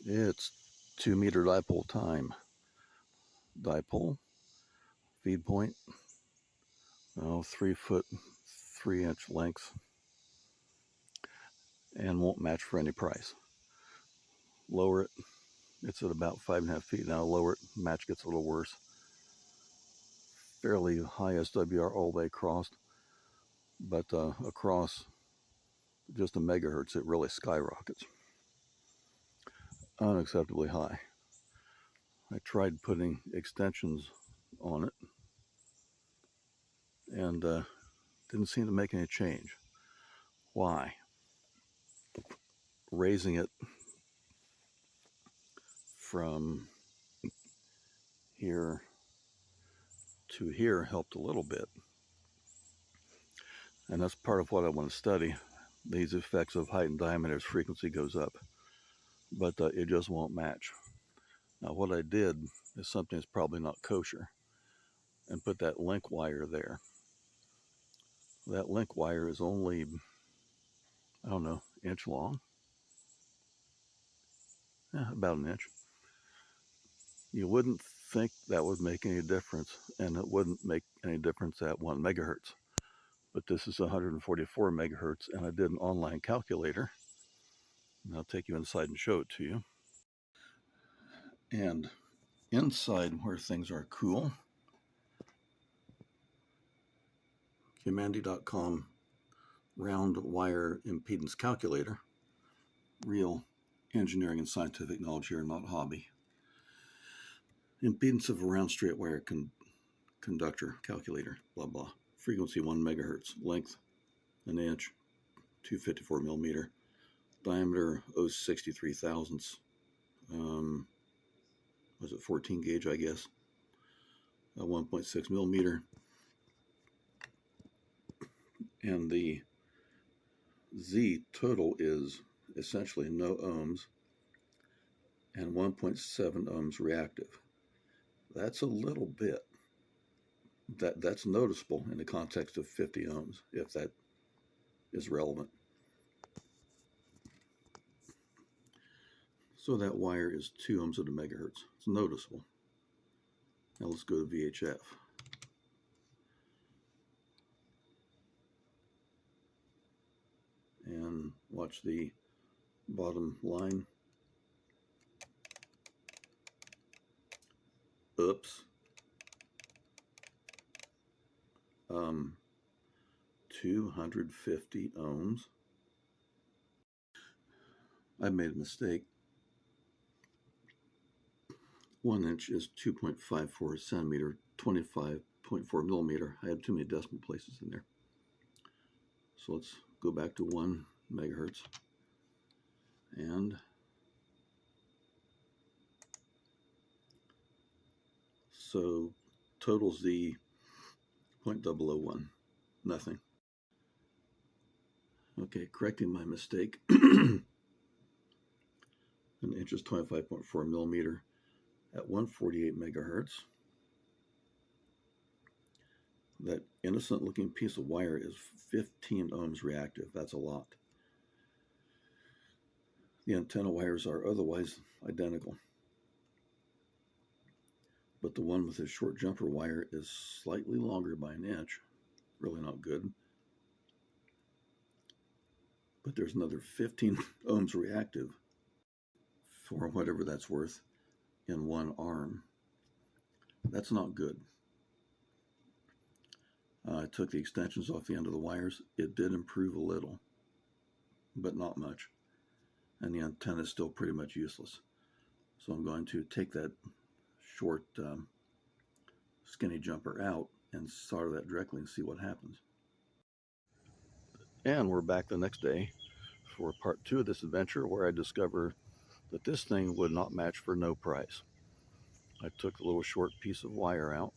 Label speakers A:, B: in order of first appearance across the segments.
A: It's 2-meter dipole time. Dipole, feed point, 3 foot 3 inch length, and won't match for any price. Lower it, it's at about 5.5 feet now. Lower it, match gets a little worse. Fairly high SWR all the way across, but across just a megahertz, it really skyrockets. Unacceptably high. I tried putting extensions on it and didn't seem to make any change. Why? Raising it from here to here helped a little bit, and that's part of what I want to study, these effects of height and diameter as frequency goes up, but it just won't match. Now what I did is something that's probably not kosher, and put that link wire there. That link wire is only, I don't know, inch long, about an inch. You wouldn't think that would make any difference, and it wouldn't make any difference at 1 megahertz. But this is 144 megahertz, and I did an online calculator, and I'll take you inside and show it to you. And inside, where things are cool, Humanity.com round wire impedance calculator, real engineering and scientific knowledge here, not hobby. Impedance of a round straight wire conductor calculator, blah blah. Frequency 1 megahertz, length an inch, 254 millimeter, diameter 0.63 thousandths. Was it 14 gauge, I guess? 1.6 millimeter. And the Z total is essentially no ohms and 1.7 ohms reactive. That's a little bit. That's noticeable in the context of 50 ohms, if that is relevant. So that wire is 2 ohms at a megahertz. It's noticeable. Now let's go to VHF. And watch the bottom line. Oops. 250 ohms. I made a mistake. 1 inch is 2.54 centimeter, 25.4 millimeter. I had too many decimal places in there. So let's go back to 1 megahertz. And so total Z 0.001, nothing. Okay, correcting my mistake. An inch is 25.4 millimeter at 148 megahertz. That innocent looking piece of wire is 15 ohms reactive. That's a lot. The antenna wires are otherwise identical, but the one with the short jumper wire is slightly longer by an inch. Really not good. But there's another 15 ohms reactive, for whatever that's worth, in one arm. That's not good. I took the extensions off the end of the wires. It did improve a little, but not much. And the antenna is still pretty much useless. So I'm going to take that short skinny jumper out and solder that directly and see what happens. And we're back the next day for part 2 of this adventure, where I discover that this thing would not match for no price. I took a little short piece of wire out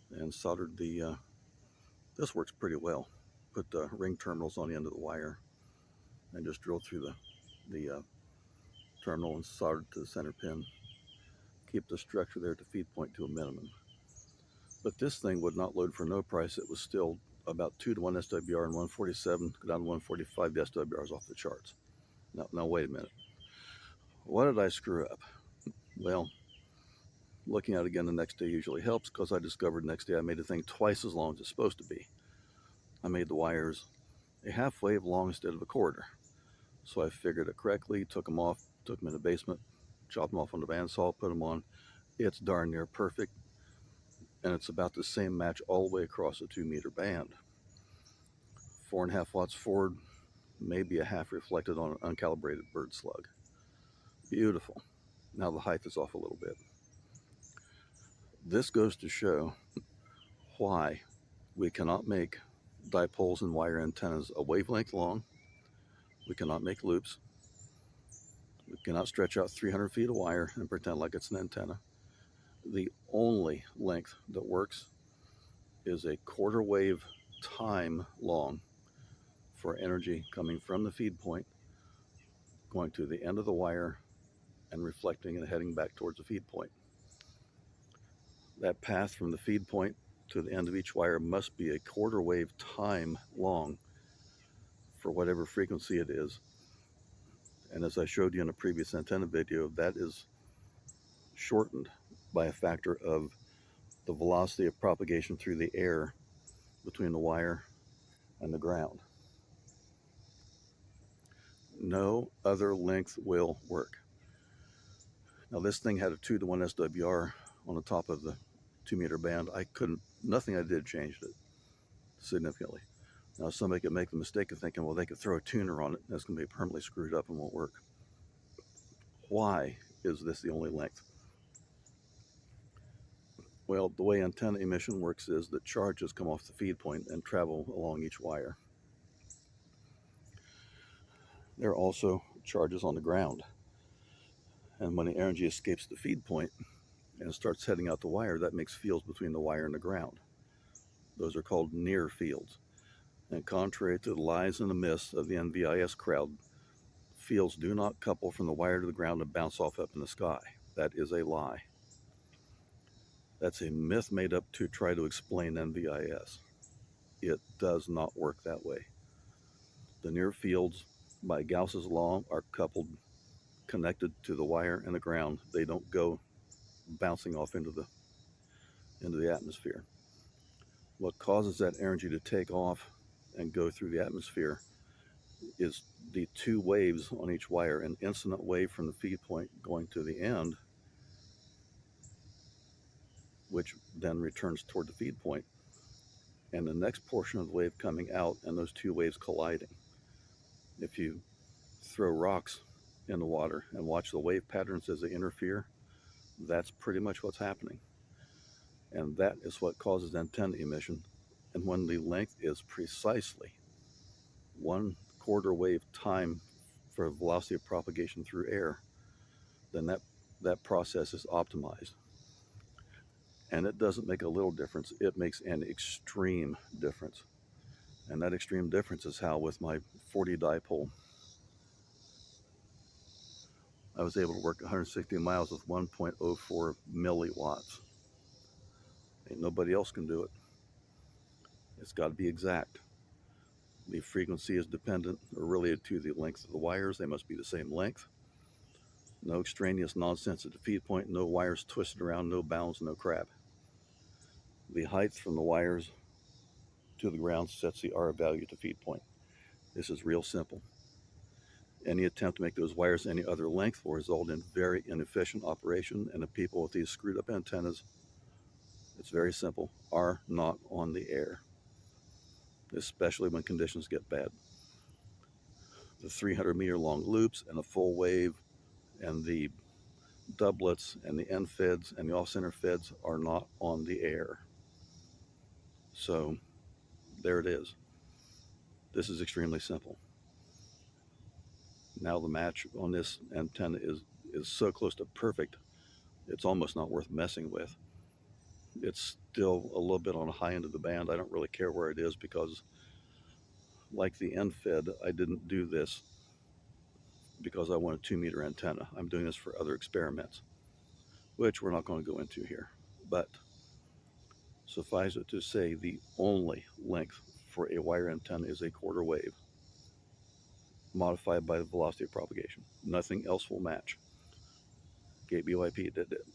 A: and soldered the, this works pretty well. Put the ring terminals on the end of the wire and just drilled through the terminal and soldered to the center pin. Keep the structure there at the feed point to a minimum. But this thing would not load for no price. It was still about 2 to 1 SWR and 147, go down to 145, the SWR is off the charts. Now wait a minute. What did I screw up? Well, looking at it again the next day usually helps, because I discovered the next day I made the thing twice as long as it's supposed to be. I made the wires a half wave long instead of a quarter. So I figured it correctly, took them in the basement, chopped them off on the bandsaw, put them on. It's darn near perfect, and it's about the same match all the way across a 2-meter band. 4.5 watts forward, maybe a half reflected on an uncalibrated bird slug. Beautiful. Now the height is off a little bit. This goes to show why we cannot make dipoles and wire antennas a wavelength long. We cannot make loops. We cannot stretch out 300 feet of wire and pretend like it's an antenna. The only length that works is a quarter wave time long for energy coming from the feed point, going to the end of the wire and reflecting and heading back towards the feed point. That path from the feed point to the end of each wire must be a quarter wave time long for whatever frequency it is. And as I showed you in a previous antenna video, that is shortened by a factor of the velocity of propagation through the air between the wire and the ground. No other length will work. Now this thing had a 2-to-1 SWR on the top of the 2-meter band. Nothing I did changed it significantly. Now somebody could make the mistake of thinking, well, they could throw a tuner on it, and it's going to be permanently screwed up and won't work. Why is this the only length? Well, the way antenna emission works is that charges come off the feed point and travel along each wire. There are also charges on the ground. And when the energy escapes the feed point and starts heading out the wire, that makes fields between the wire and the ground. Those are called near fields. And contrary to the lies and the myths of the NVIS crowd, fields do not couple from the wire to the ground and bounce off up in the sky. That is a lie. That's a myth made up to try to explain NVIS. It does not work that way. The near fields, by Gauss's law, are coupled, connected to the wire and the ground. They don't go bouncing off into the atmosphere. What causes that energy to take off and go through the atmosphere is the 2 waves on each wire, an incident wave from the feed point going to the end, which then returns toward the feed point, and the next portion of the wave coming out, and those 2 waves colliding. If you throw rocks in the water and watch the wave patterns as they interfere, that's pretty much what's happening. And that is what causes antenna emission. And when the length is precisely 1/4 wave time for velocity of propagation through air, then that process is optimized. And it doesn't make a little difference, it makes an extreme difference. And that extreme difference is how, with my 40 dipole, I was able to work 160 miles with 1.04 milliwatts. Ain't nobody else can do it. It's got to be exact. The frequency is dependent or related to the length of the wires. They must be the same length. No extraneous nonsense at the feed point, no wires twisted around, no bounds, no crap. The height from the wires to the ground sets the R value to feed point. This is real simple. Any attempt to make those wires any other length will result in very inefficient operation, and the people with these screwed up antennas, it's very simple, are not on the air, especially when conditions get bad. The 300-meter long loops and the full wave and the doublets and the end feds and the off-center feds are not on the air. So there it is. This is extremely simple. Now the match on this antenna is so close to perfect, it's almost not worth messing with. It's still a little bit on the high end of the band. I don't really care where it is, because like the end fed, I didn't do this because I want a 2-meter antenna. I'm doing this for other experiments, which we're not going to go into here. But suffice it to say, the only length for a wire antenna is a 1/4 wave, modified by the velocity of propagation. Nothing else will match. KBYP did it.